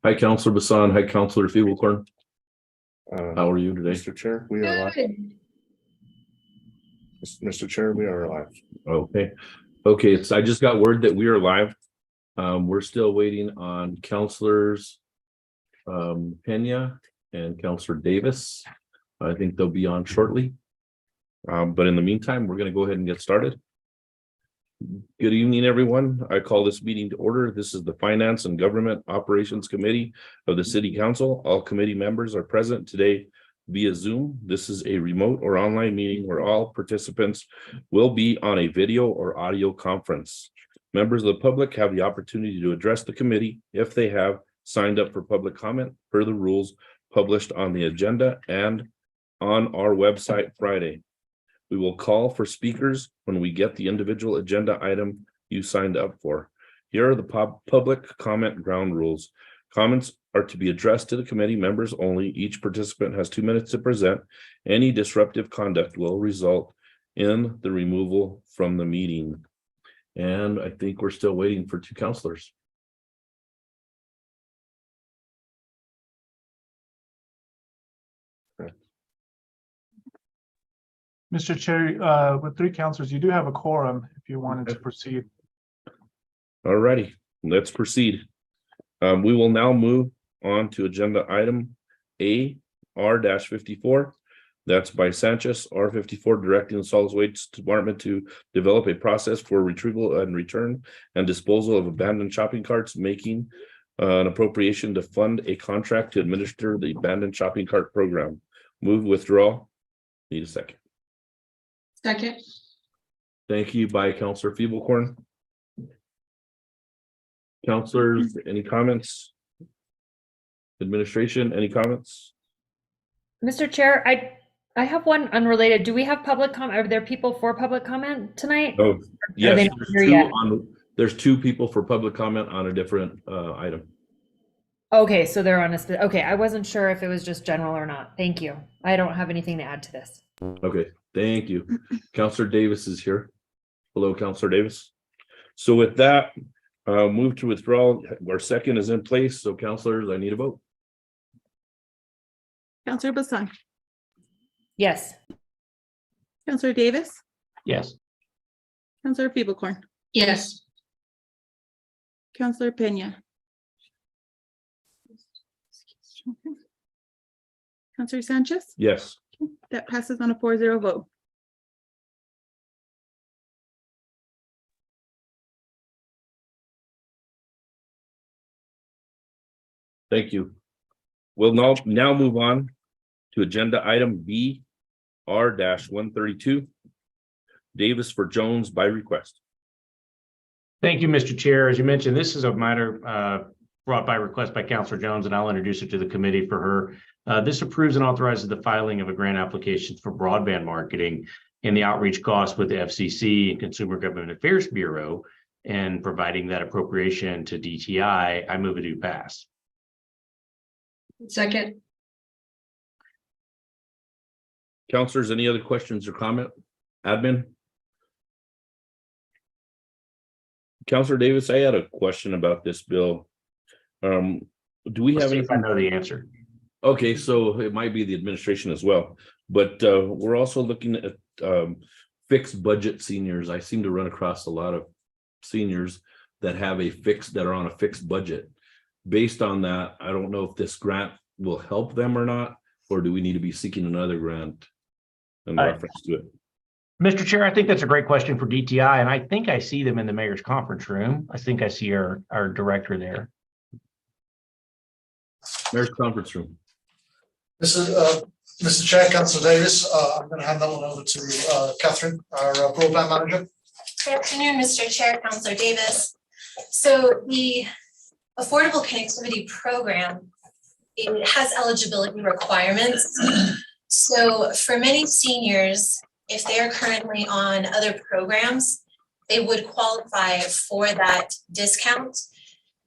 Hi, Councilor Bassan. Hi, Councilor Feeblecorn. Uh, How are you today? Mr. Chair, we are live. Good. Mr. Chair, we are live. Okay. Okay, I just got word that we are live. We're still waiting on Councilors Pena and Councilor Davis. I think they'll be on shortly. But in the meantime, we're going to go ahead and get started. Good evening, everyone. I call this meeting to order. This is the Finance and Government Operations Committee of the City Council. All committee members are present today via Zoom. This is a remote or online meeting where all participants will be on a video or audio conference. Members of the public have the opportunity to address the committee if they have signed up for public comment per the rules published on the agenda and on our website Friday. We will call for speakers when we get the individual agenda item you signed up for. Here are the public comment ground rules. Comments are to be addressed to the committee members only. Each participant has 2 minutes to present. Any disruptive conduct will result in the removal from the meeting. And I think we're still waiting for 2 councilors. Mr. Chair, with 3 councilors, you do have a quorum if you wanted to proceed. All righty, let's proceed. We will now move on to agenda item A, R-54. That's by Sanchez, R-54, directing the Solid Waste Department to develop a process for retrieval and return and disposal of abandoned shopping carts, making an appropriation to fund a contract to administer the abandoned shopping cart program. Move withdrawal. Need a second. Second. Thank you by Councilor Feeblecorn. Councilors, any comments? Administration, any comments? Mr. Chair, I have one unrelated. Do we have public comment? Are there people for public comment tonight? Oh, yes, they not here yet? there's 2 people for public comment on a different item. Okay, so they're on a, okay, I wasn't sure if it was just general or not. Thank you. I don't have anything to add to this. Okay, thank you. Councilor Davis is here. Hello, Councilor Davis. So with that, move to withdraw. Our second is in place. So councilors, I need a vote. Councillor Bassan, Yes. Councillor Davis, Yes. Councillor Feeblecorn, Yes. Councillor Pena, Councillor Sanchez. Yes. That passes on a 4-0 vote. Thank you. We'll now move on to agenda item B, R-132. Davis for Jones by request. Thank you, Mr. Chair. As you mentioned, this is a matter brought by request by Councilor Jones, and I'll introduce it to the committee for her. This approves and authorizes the filing of a grant application for broadband marketing and the outreach costs with the FCC and Consumer Government Affairs Bureau, and providing that appropriation to DTI. I move it to pass. Second. Councilors, any other questions or comment? Admin? Councilor Davis, I had a question about this bill. Do we Let's have see any? if I know the answer. Okay, so it might be the administration as well, but we're also looking at fixed budget seniors. I seem to run across a lot of seniors that have that are on a fixed budget. Based on that, I don't know if this grant will help them or not, or do we need to be seeking another grant in reference to it? Mr. Chair, I think that's a great question for DTI, and I think I see them in the mayor's conference room. I think I see our director there. Mayor's conference room. This is Mr. Chair, Councillor Davis. I'm going to hand that one over to Catherine, our broadband manager. Good afternoon, Mr. Chair, Councillor Davis. So the Affordable Connectivity Program, it has eligibility requirements. So for many seniors, if they are currently on other programs, they would qualify for that discount.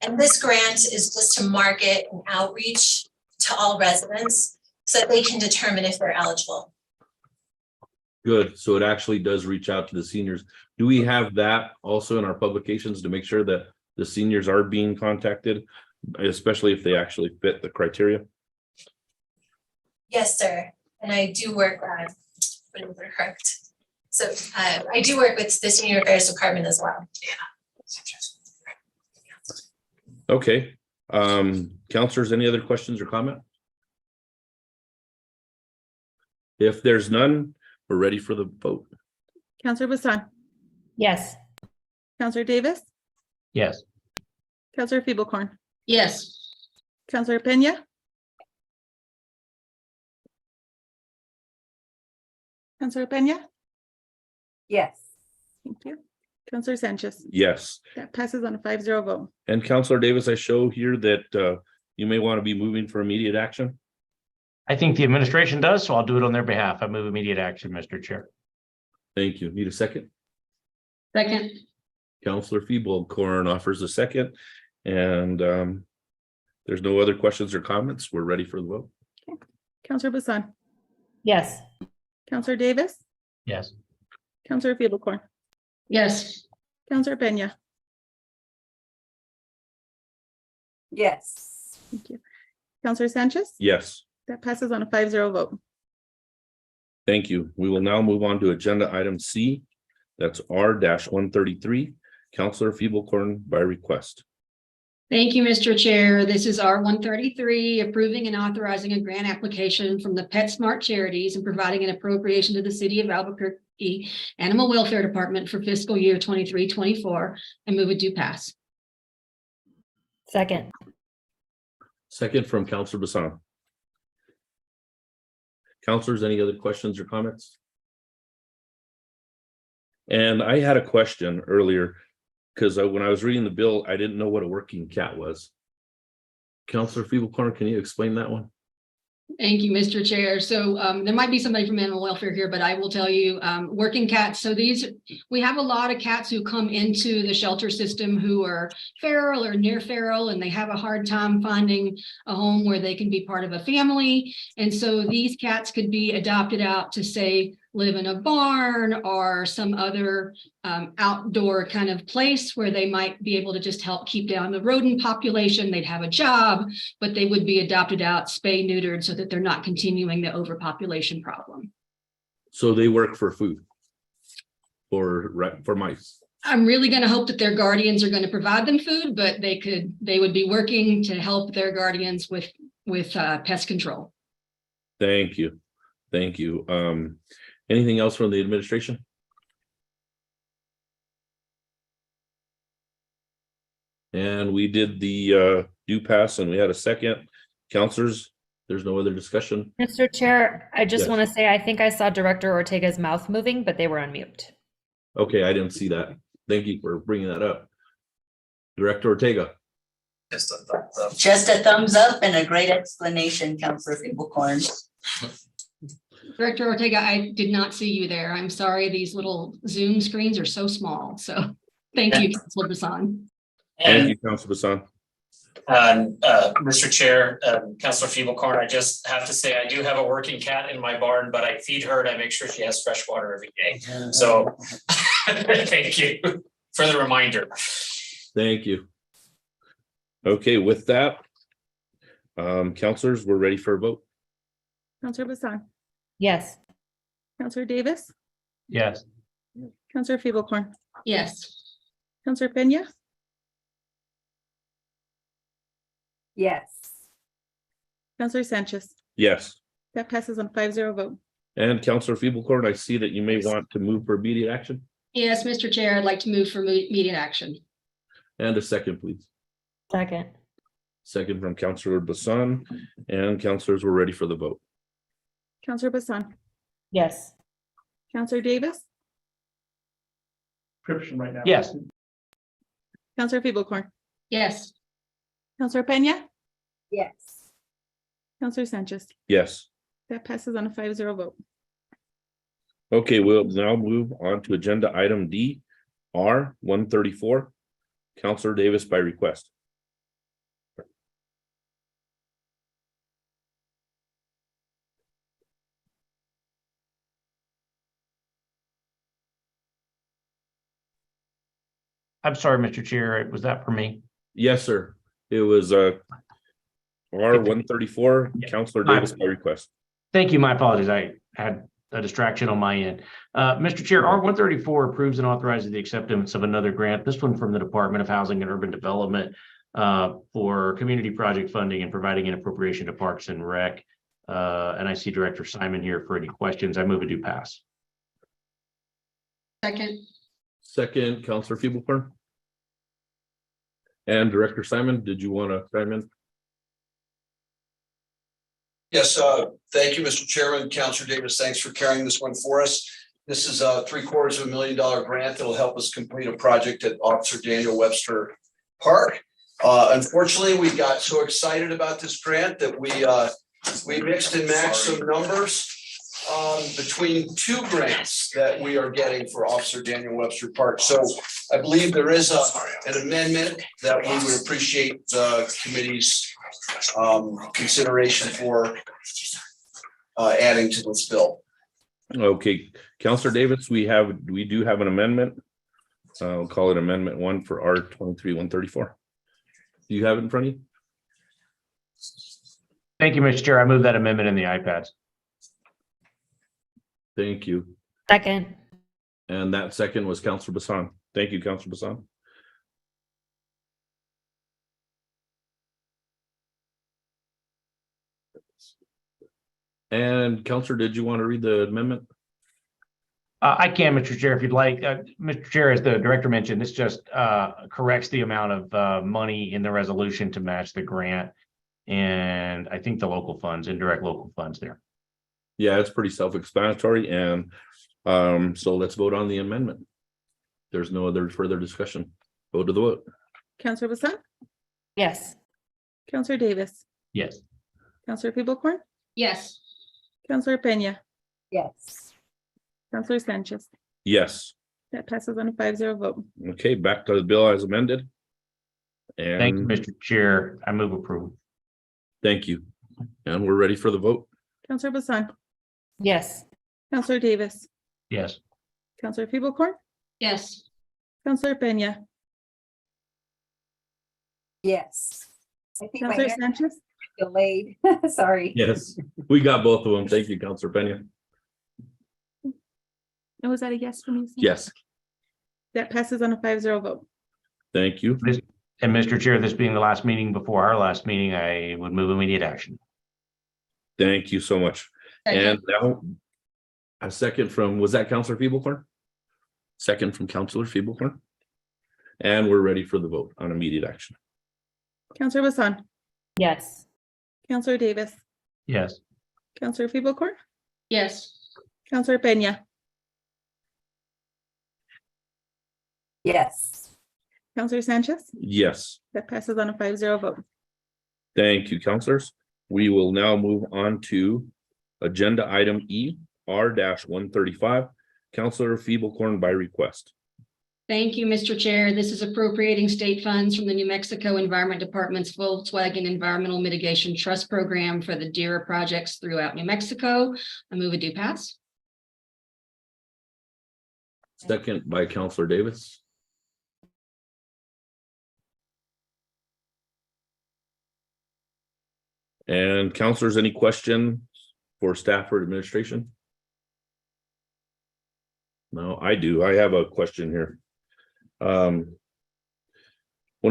And this grant is just to market and outreach to all residents so that they can determine if they're eligible. Good. So it actually does reach out to the seniors. Do we have that also in our publications to make sure that the seniors are being contacted especially if they actually fit the criteria? Yes, sir. And I do work correct. So I do work with the Senior Affairs Department as well. Okay, counselors, any other questions or comment? If there's none, we're ready for the vote. Counselor Bassan, Yes. Counselor Davis, Yes. Counselor Feeblecorn, Yes. Counselor Pena, Counselor Pena, Yes. thank you. Counselor Sanchez, Yes, that passes on a 5-0 vote. and Counselor Davis, I show here that you may want to be moving for immediate action. I think the administration does, so I'll do it on their behalf. I move immediate action, Mr. Chair. Thank you. Need a second? Second. Counselor Feeblecorn offers a second, and there's no other questions or comments. We're ready for the vote. Counselor Bassan, Yes. Counselor Davis, Yes. Counselor Feeblecorn, Yes. Counselor Pena, Yes. thank you. Counselor Sanchez, Yes, that passes on a 5-0 vote. thank you. We will now move on to agenda item C. That's R-133, Counselor Feeblecorn by request. Thank you, Mr. Chair. This is R-133, approving and authorizing a grant application from the PetSmart Charities and providing an appropriation to the City of Albuquerque Animal Welfare Department for fiscal year 23-24, and move it to pass. Second. Second from Counselor Bassan. Counselors, any other questions or comments? And I had a question earlier, because when I was reading the bill, I didn't know what a working cat was. Counselor Feeblecorn, can you explain that one? Thank you, Mr. Chair. So there might be somebody from animal welfare here, but I will tell you, working cats. So we have a lot of cats who come into the shelter system who are feral or near feral, and they have a hard time finding a home where they can be part of a family. And so these cats could be adopted out to, say, live in a barn or some other outdoor kind of place where they might be able to just help keep down the rodent population. They'd have a job, but they would be adopted out, spay neutered, so that they're not continuing the overpopulation problem. So they work for food for mice. I'm really going to hope that their guardians are going to provide them food, but they would be working to help their guardians with pest control. Thank you. Thank you. Anything else from the administration? And we did the do pass and we had a second. Counselors, there's no other discussion. Mr. Chair, I just Yes. want to say, I think I saw Director Ortega's mouth moving, but they were on mute. Okay, I didn't see that. Thank you for bringing that up. Director Ortega. Just a thumbs up. Just a thumbs up and a great explanation, Counselor Feeblecorn. Director Ortega, I did not see you there. I'm sorry. These little Zoom screens are so small. So thank you, Councilor Bassan. Thank And you, Counselor Bassan. Mr. Chair, Councilor Feeblecorn, I just have to say, I do have a working cat in my barn, but I feed her and I make sure she has fresh water every day. So thank you for the reminder. Thank you. Okay, with that, counselors, we're ready for a vote. Counselor Bassan, Yes. Counselor Davis, Yes. Counselor Feeblecorn, Yes. Counselor Pena, Yes. Counselor Sanchez, Yes. that passes on 5-0 vote. And Counselor Feeblecorn, I see that you may want to move for immediate action. Yes, Mr. Chair, I'd like to move for immediate action. And a second, please. Second. Second from Counselor Bassan, and counselors, we're ready for the vote. Counselor Bassan, Yes. Counselor Davis, Prescription right now. Yes. Counselor Feeblecorn, Yes. Counselor Pena, Yes. Counselor Sanchez, Yes. that passes on a 5-0 vote. Okay, we'll now move on to agenda item D, R-134, Counselor Davis by request. I'm sorry, Mr. Chair. Was that for me? Yes, sir. It was R-134, Counselor Davis by request. Thank you. My apologies. I had a distraction on my end. Mr. Chair, R-134 approves and authorizes the acceptance of another grant, this one from the Department of Housing and Urban Development for community project funding and providing an appropriation to Parks and Rec. And I see Director Simon here for any questions. I move it do pass. Second, Counselor Feeblecorn. And Director Simon, did you want to chime in? Yes, thank you, Mr. Chairman. Counselor Davis, thanks for carrying this one for us. This is a $750,000 grant that'll help us complete a project at Officer Daniel Webster Park. Unfortunately, we got so excited about this grant that we mixed and matched some numbers between two grants that we are getting for Officer Daniel Webster Park. So I believe there is an amendment that we would appreciate the committee's consideration for adding to this bill. Okay, Counselor Davis, we do have an amendment. I'll call it Amendment 1 for R-23-134. Do you have it in front of you? Thank you, Mr. Chair. I move that amendment in the iPads. Thank you. Second. And that second was Counselor Bassan. Thank you, Counselor Bassan. And Counselor, did you want to read the amendment? I can, Mr. Chair, if you'd like. Mr. Chair, as the director mentioned, this just corrects the amount of money in the resolution to match the grant. And I think the local funds, indirect local funds there. Yeah, it's pretty self-explanatory. And so let's vote on the amendment. There's no other further discussion. Go to the vote. Counselor Bassan, Yes. Counselor Davis, Yes. Counselor Feeblecorn, yes. Counselor Peña, Yes. Counselor Sanchez. Yes. That passes on a 5-0 vote. Okay, back to the bill as amended. Thank you, And Mr. Chair. I move approval. thank you. And we're ready for the vote. Counselor Bassan, Yes. Counselor Davis, Yes. Counselor Feeblecorn, Yes. Counselor Peña, Yes. I think my Counselor hair Sanchez. delayed. Sorry. Yes, we got both of them. Thank you, Counselor Peña. And was that a yes from you? Yes, That passes on a 5-0 vote. thank you. And Mr. Chair, this being the last meeting before our last meeting, I would move immediate action. Thank you so much. And now a second from, was that Counselor Feeblecorn? Second from Counselor Feeblecorn. And we're ready for the vote on immediate action. Counselor Bassan, Yes. Counselor Davis, Yes. Counselor Feeblecorn, Yes. Counselor Peña, Yes. Counselor Sanchez. Yes, That passes on a 5-0 vote. thank you, counselors. We will now move on to agenda item E, R-135, Counselor Feeblecorn by request. Thank you, Mr. Chair. This is appropriating state funds from the New Mexico Environment Department's Volkswagen Environmental Mitigation Trust Program for the DERA projects throughout New Mexico. I move it do pass. Second by Counselor Davis. And counselors, any questions for staff or administration? No, I do. I have a question here. One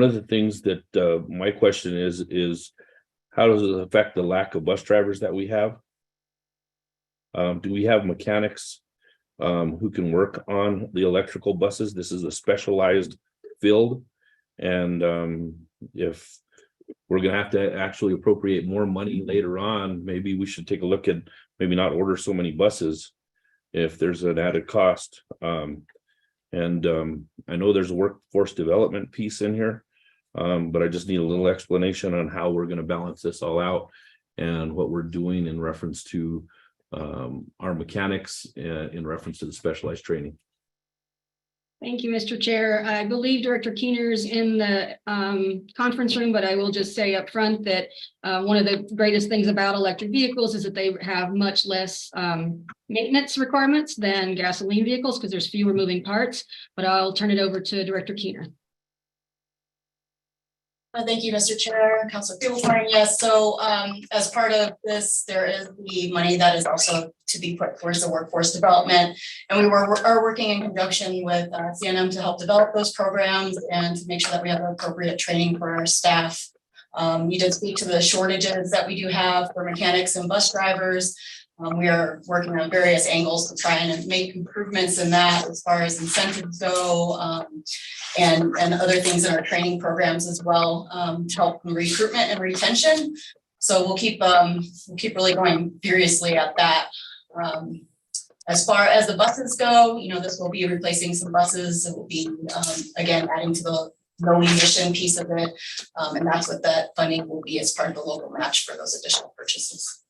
of the things that my question is how does it affect the lack of bus drivers that we have? Do we have mechanics who can work on the electrical buses? This is a specialized field. And if we're gonna have to actually appropriate more money later on, maybe we should take a look at maybe not order so many buses if there's an added cost. I know there's a workforce development piece in here, but I just need a little explanation on how we're going to balance this all out and what we're doing in reference to our mechanics in reference to the specialized training. Thank you, Mr. Chair. I believe Director Keener is in the conference room, but I will just say up front that one of the greatest things about electric vehicles is that they have much less maintenance requirements than gasoline vehicles because there's fewer moving parts. But I'll turn it over to Director Keener. Thank you, Mr. Chair, Councilor Pivovarn. Yes, so as part of this, there is the money that is also to be put towards the workforce development. And we are working in conjunction with CNM to help develop those programs and to make sure that we have appropriate training for our staff. You did speak to the shortages that we do have for mechanics and bus drivers. We are working on various angles to try and make improvements in that as far as incentives go, and other things in our training programs as well, to help in recruitment and retention. So we'll keep really going furiously at that. As far as the buses go, you know, this will be replacing some buses. It will be again adding to the low emission piece of it, and that's what that funding will be as part of the local match for those additional purchases.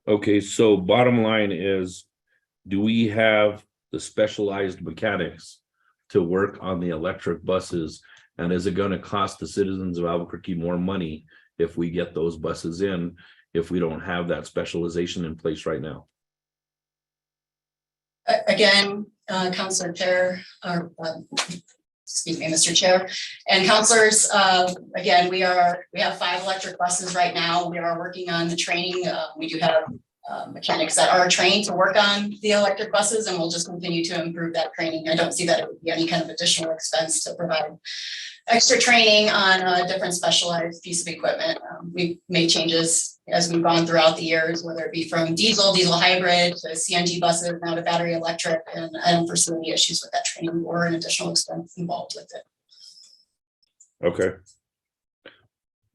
Okay, so bottom line is, do we have the specialized mechanics to work on the electric buses? And is it going to cost the citizens of Albuquerque more money if we get those buses in, if we don't have that specialization in place right now? Again, Councilor Chair, or excuse me, Mr. Chair and councilors, again, we have 5 electric buses right now. We are working on the training. We do have mechanics that are trained to work on the electric buses, and we'll just continue to improve that training. I don't see that it would be any kind of additional expense to provide extra training on a different specialized piece of equipment. We've made changes as we've gone throughout the years, whether it be from diesel hybrid to CNG buses, now to battery electric, and I don't foresee any issues with that training or an additional expense involved with it. Okay.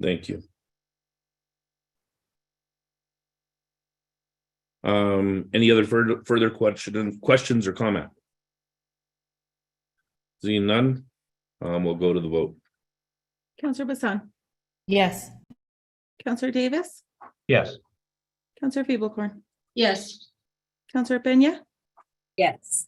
Thank you. Any other further questions or comment? Seeing none, we'll go to the vote. Counselor Bassan, Yes. Counselor Davis, Yes. Counselor Pivovarn, Yes. Counselor Peña, Yes.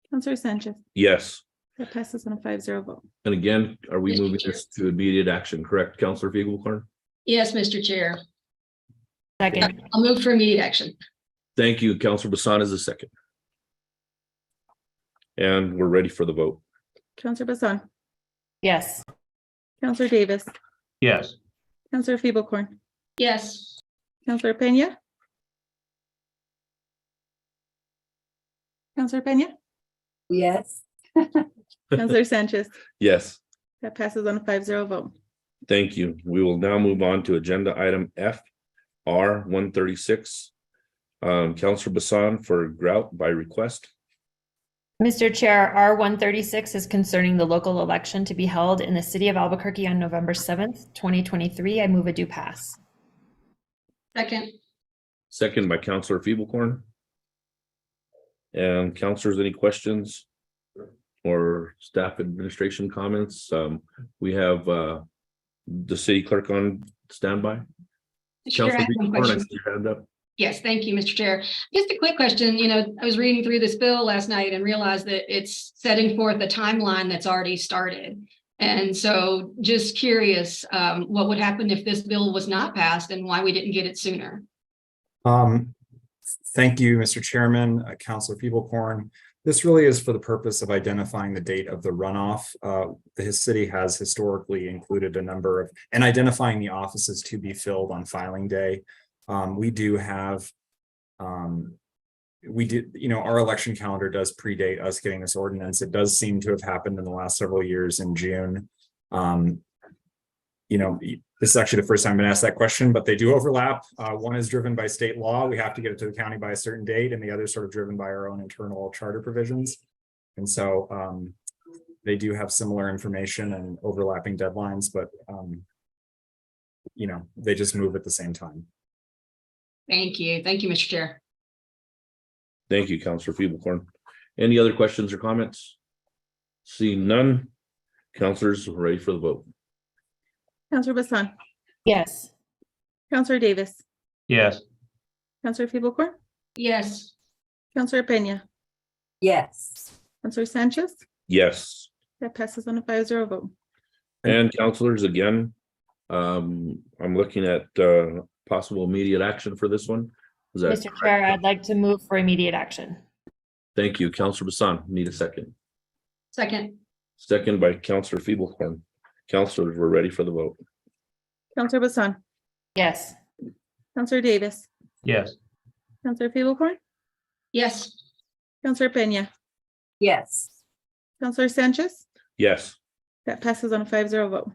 Counselor Sanchez. Yes. That passes on a 5-0 vote. And again, are we Mr. moving Chair. this to immediate action, correct, Councilor Fiegelkorn? Yes, Mr. Chair. Second. I'll move for immediate action. Thank you. Councilor Bassan is the second. And we're ready for the vote. Counselor Bassan, Yes. Counselor Davis, Yes. Counselor Pivovarn, Yes. Counselor Peña, Counselor Peña, Yes. Counselor Sanchez. Yes. That passes on a 5-0 vote. Thank you. We will now move on to agenda item F, R 136. Councilor Bassan for grout by request. Mr. Chair, R136 is concerning the local election to be held in the city of Albuquerque on November 7th, 2023. I move a do pass. Second. Second by Councilor Fiegelkorn. And councilors, any questions or staff administration comments? We have the city clerk on standby. Sure, I Councilor have one Fiegelkorn, I question. see your hand up. Yes, thank you, Mr. Chair. Just a quick question. You know, I was reading through this bill last night and realized that it's setting forth a timeline that's already started. And so just curious, what would happen if this bill was not passed and why we didn't get it sooner? Thank you, Mr. Chairman, Councilor Fiegelkorn. This really is for the purpose of identifying the date of the runoff. The city has historically included a number of, and identifying the offices to be filled on filing day. We do have, our election calendar does predate us getting this ordinance. It does seem to have happened in the last several years in June. This is actually the first time I've been asked that question, but they do overlap. One is driven by state law. We have to get it to the county by a certain date, and the other is sort of driven by our own internal charter provisions. And so they do have similar information and overlapping deadlines, but they just move at the same time. Thank you. Thank you, Mr. Chair. Thank you, Councilor Fiegelkorn. Any other questions or comments? Seeing none, councilors are ready for the vote. Counselor Bassan, Yes. Counselor Davis, Yes. Counselor Pivovarn, Yes. Counselor Peña, Yes. Counselor Sanchez. Yes. That passes on a 5-0 vote. And councilors, again, I'm looking at possible immediate action for this one. Is that Mr. Chair, I'd like to move for immediate action. Thank you, Councilor Bassan. Need a second. Second. second by Counselor Feeblecorn. Counselors, we're ready for the vote. Counselor Bassan, Yes. Counselor Davis, Yes. Counselor Feeblecorn, Yes. Counselor Peña, Yes. Counselor Sanchez. Yes, That passes on a 5-0 vote.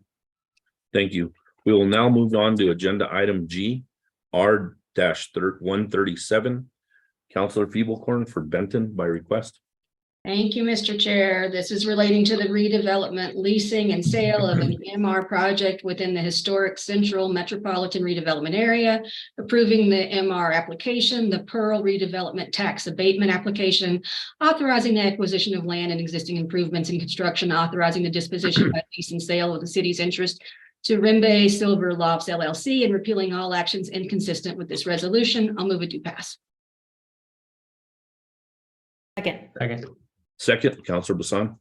thank you. We will now move on to agenda item G, R-137. Counselor Feeblecorn for Benton by request. Thank you, Mr. Chair. This is relating to the redevelopment, leasing and sale of an MR project within the historic Central Metropolitan Redevelopment Area, approving the MR application, the Pearl redevelopment tax abatement application, authorizing the acquisition of land and existing improvements and construction, authorizing the disposition by lease and sale of the city's interest to Rimbe Silver Lofts LLC, and repealing all actions inconsistent with this resolution. I'll move it to pass. Second. Second. Second, Counselor Bassan.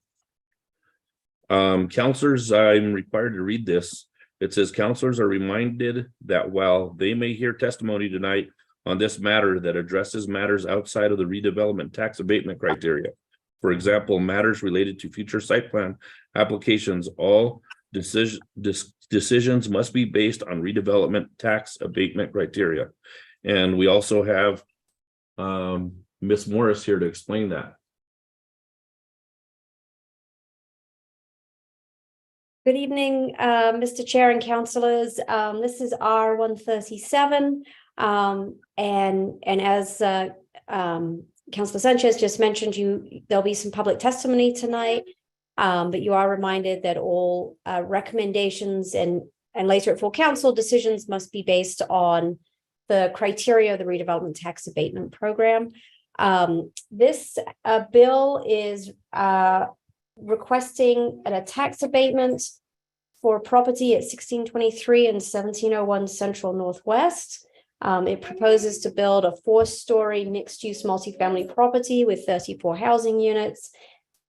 Counselors, I'm required to read this. It says counselors are reminded that while they may hear testimony tonight on this matter that addresses matters outside of the redevelopment tax abatement criteria, for example, matters related to future site plan applications, all decisions must be based on redevelopment tax abatement criteria. And we also have Ms. Morris here to explain that. Good evening, Mr. Chair and councillors. This is R-137. And as Councillor Sanchez just mentioned, there'll be some public testimony tonight. But you are reminded that all recommendations and later at full council decisions must be based on the criteria of the redevelopment tax abatement program. This bill is requesting a tax abatement for property at 1623 and 1701 Central Northwest. It proposes to build a 4-story mixed-use multifamily property with 34 housing units,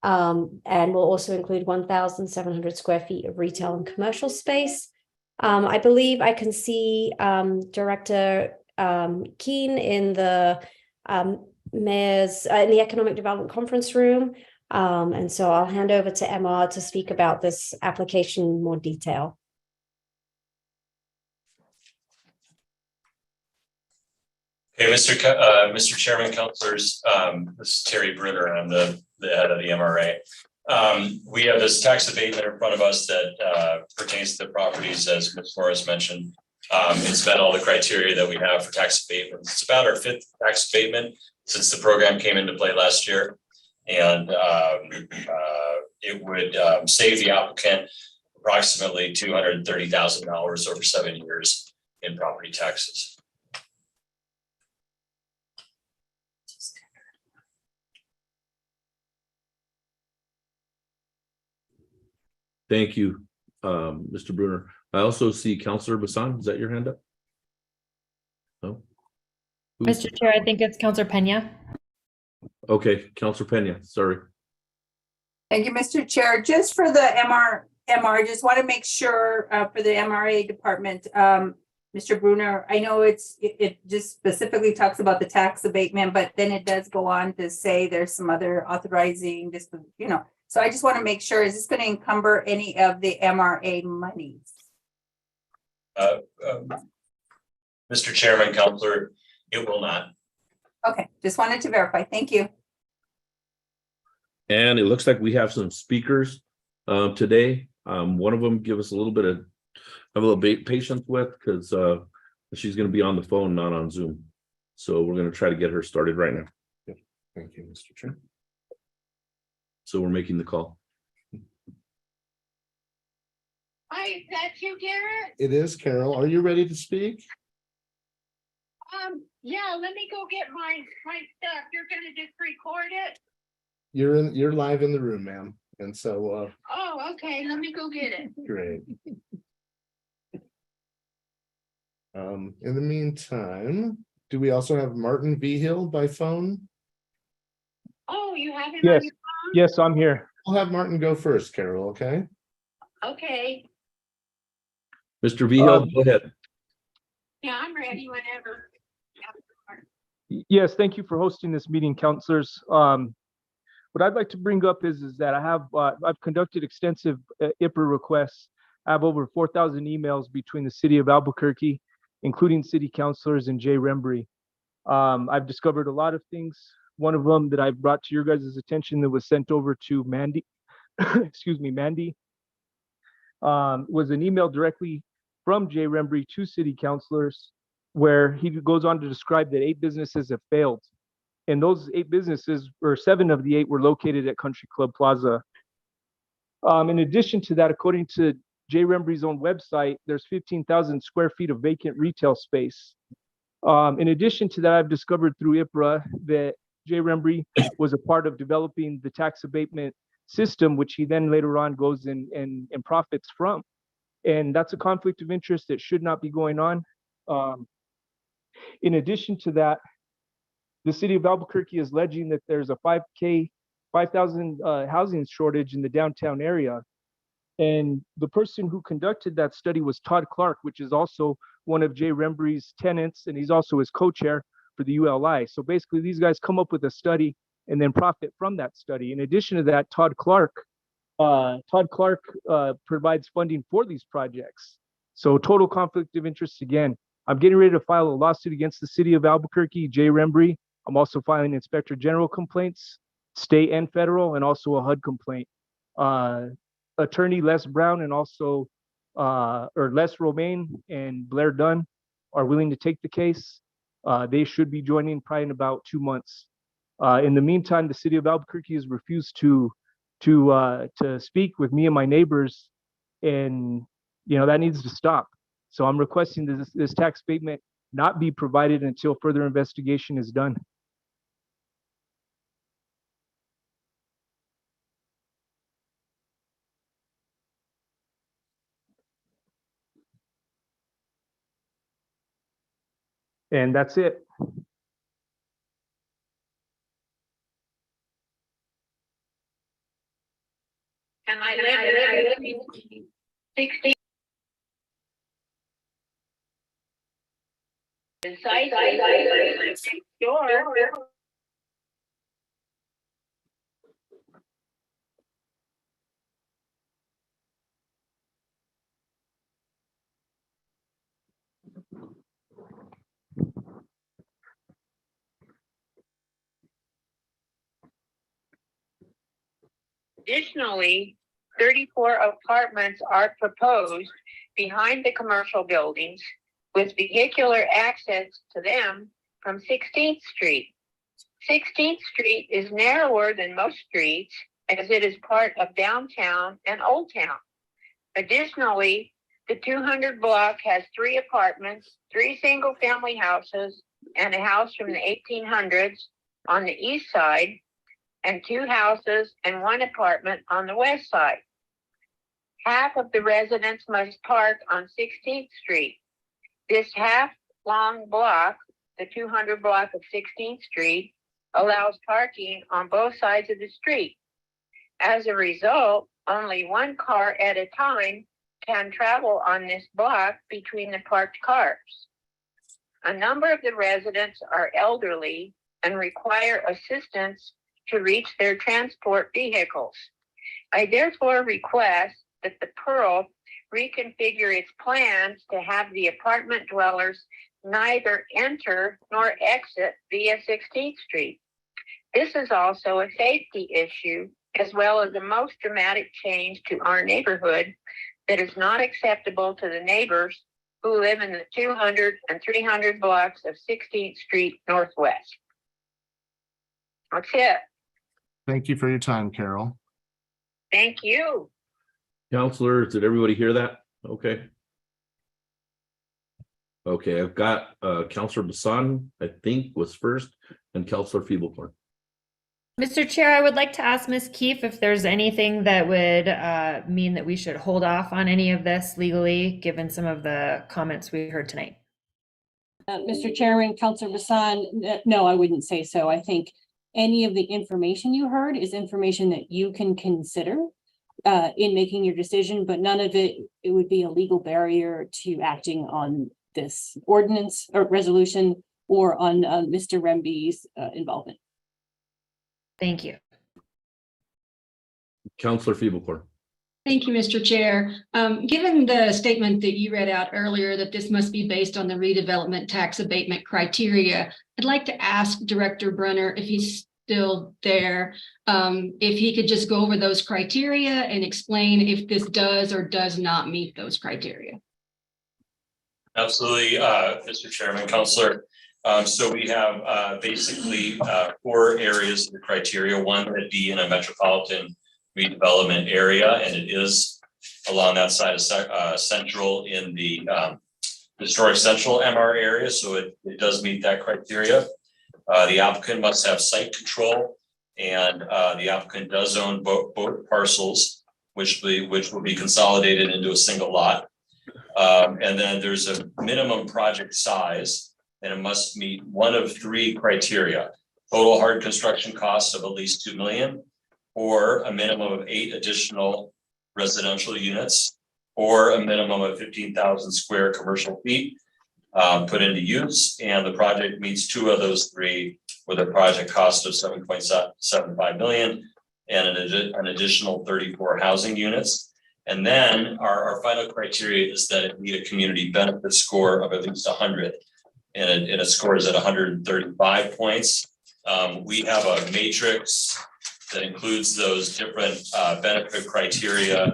and will also include 1,700 square feet of retail and commercial space. I believe I can see Director Keene in the mayor's in the Economic Development Conference Room. And so I'll hand over to MR to speak about this application in more detail. Okay, Mr. Chairman, councilors, this is Terry Bruner. I'm the head of the MRA. We have this tax abatement in front of us that pertains to the properties, as Ms. Morris mentioned. It's met all the criteria that we have for tax abatements. It's about our 5th tax abatement since the program came into play last year. And it would save the applicant approximately $230,000 over 7 years in property taxes. Thank you, Mr. Bruner. I also see Counselor Bassan. Is that your hand up? No. Mr. Chair, I think it's Counselor Peña. Okay, Counselor Peña, sorry. Thank you, Mr. Chair. Just for the MR, just want to make sure for the MRA department, Mr. Bruner, I know it just specifically talks about the tax abatement, but then it does go on to say there's some other authorizing, just, you know. So I just want to make sure, is this going to encumber any of the MRA monies? Mr. Chairman, Counselor, it will not. Okay, just wanted to verify. Thank you. And it looks like we have some speakers today. One of them give us a little bit of patience with, because she's going to be on the phone, not on Zoom. So we're going to try to get her started right now. Yep. Thank you, Mr. Chair. So we're making the call. Hi, is that you, Garrett? It is, Carol. Are you ready to speak? Yeah, let me go get my stuff. You're gonna just record it? You're live in the room, ma'am. And so Oh, okay, let me go get it. great. In the meantime, do we also have Martin Vigil by phone? Oh, you have him on Yes, your phone? yes, I'm here. I'll have Martin go first, Carol, okay? Okay, Mr. Vigil, go ahead. yeah, I'm ready whenever. Yes, thank you for hosting this meeting, councilors. What I'd like to bring up is that I've conducted extensive IPRA requests. I have over 4,000 emails between the city of Albuquerque, including city councilors and Jay Rembry. I've discovered a lot of things. One of them that I brought to your guys' attention that was sent over to Mandy, excuse me, Mandy, was an email directly from Jay Rembry to city councilors, where he goes on to describe that 8 businesses have failed. And those 8 businesses, or 7 of the 8, were located at Country Club Plaza. In addition to that, according to Jay Rembry's own website, there's 15,000 square feet of vacant retail space. In addition to that, I've discovered through IPRA that Jay Rembry was a part of developing the tax abatement system, which he then later on goes and profits from. And that's a conflict of interest that should not be going on. In addition to that, the city of Albuquerque is alleging that there's a 5,000 housing shortage in the downtown area. And the person who conducted that study was Todd Clark, which is also one of Jay Rembry's tenants, and he's also his co-chair for the ULI. So basically, these guys come up with a study and then profit from that study. In addition to that, Todd Clark provides funding for these projects. So total conflict of interest again. I'm getting ready to file a lawsuit against the city of Albuquerque, Jay Rembry. I'm also filing Inspector General complaints, state and federal, and also a HUD complaint. Attorney Les Brown and also or Les Romaine and Blair Dunn are willing to take the case. They should be joining probably in about 2 months. In the meantime, the city of Albuquerque has refused to speak with me and my neighbors, and that needs to stop. So I'm requesting that this tax abatement not be provided until further investigation is done. And that's it. And I live in 60. Sure. Additionally, 34 apartments are proposed behind the commercial buildings with vehicular access to them from 16th Street. 16th Street is narrower than most streets as it is part of downtown and Old Town. Additionally, the 200 block has 3 apartments, 3 single-family houses, and a house from the 1800s on the east side, and 2 houses and 1 apartment on the west side. Half of the residents must park on 16th Street. This half-long block, the 200 block of 16th Street, allows parking on both sides of the street. As a result, only 1 car at a time can travel on this block between the parked cars. A number of the residents are elderly and require assistance to reach their transport vehicles. I therefore request that the Pearl reconfigure its plans to have the apartment dwellers neither enter nor exit via 16th Street. This is also a safety issue, as well as the most dramatic change to our neighborhood that is not acceptable to the neighbors who live in the 200 and 300 blocks of 16th Street Northwest. That's it. Thank you for your time, Carol. Thank you. Counselors, did everybody hear that? Okay. Okay, I've got Counselor Bassan, I think, was first, and Counselor Feeblecorn. Mr. Chair, I would like to ask Ms. Keefe if there's anything that would mean that we should hold off on any of this legally, given some of the comments we heard tonight. Mr. Chairman, Councilor Bassan, no, I wouldn't say so. I think any of the information you heard is information that you can consider in making your decision, but none of it would be a legal barrier to acting on this ordinance or resolution or on Mr. Rembry's involvement. Thank you. Counselor Feeblecorn. Thank you, Mr. Chair. Given the statement that you read out earlier that this must be based on the redevelopment tax abatement criteria, I'd like to ask Director Brunner if he's still there, if he could just go over those criteria and explain if this does or does not meet those criteria. Absolutely, Mr. Chairman, Counselor. So we have basically 4 areas of the criteria. One would be in a metropolitan redevelopment area, and it is along that side of Central in the historic Central MR area, so it does meet that criteria. The applicant must have site control, and the applicant does own both parcels, which will be consolidated into a single lot. And then there's a minimum project size, and it must meet one of 3 criteria: total hard construction costs of at least $2 million, or a minimum of 8 additional residential units, or a minimum of 15,000 square commercial feet put into use. And the project meets 2 of those 3 with a project cost of $7.75 million and an additional 34 housing units. And then our final criteria is that it meet a community benefit score of at least 100, and it scores at 135 points. We have a matrix that includes those different benefit criteria.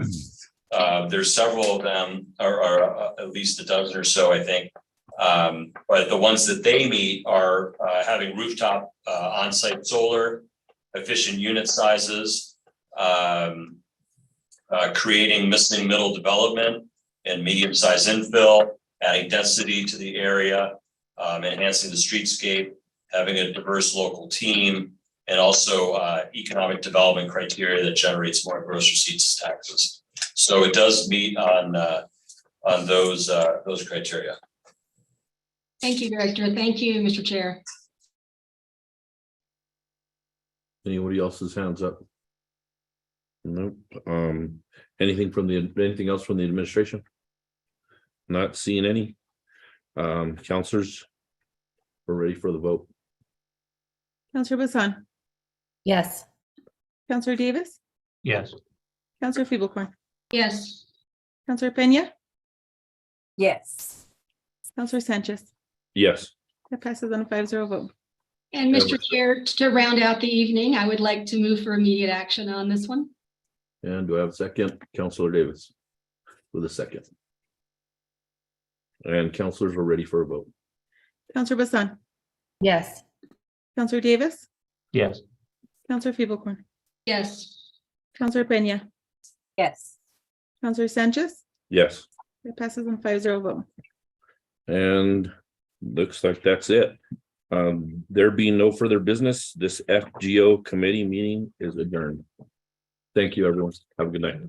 There's several of them, or at least a dozen or so, I think. But the ones that they meet are having rooftop on-site solar, efficient unit sizes, creating missing middle development and medium-sized infill, adding density to the area, enhancing the streetscape, having a diverse local team, and also economic development criteria that generates more gross receipts taxes. So it does meet on those criteria. Thank you, Director. Thank you, Mr. Chair. Anybody else's hands up? Nope. Anything else from the administration? Not seeing any. Counselors, we're ready for the vote. Counselor Bassan, Yes. Counselor Davis, Yes. Counselor Feeblecorn, Yes. Counselor Pena, Yes. Counselor Sanchez. Yes. That passes on a 5-0 vote. And Mr. Chair, to round out the evening, I would like to move for immediate action on this one. And do I have a second? Counselor Davis with a second. And counselors are ready for a vote. Counselor Bassan, Yes. Counselor Davis, Yes. Counselor Feeblecorn, Yes. Counselor Pena, Yes. Counselor Sanchez. Yes. That passes on 5-0 vote. And looks like that's it. There being no further business, this FGO committee meeting is adjourned. Thank you, everyone. Have a good night.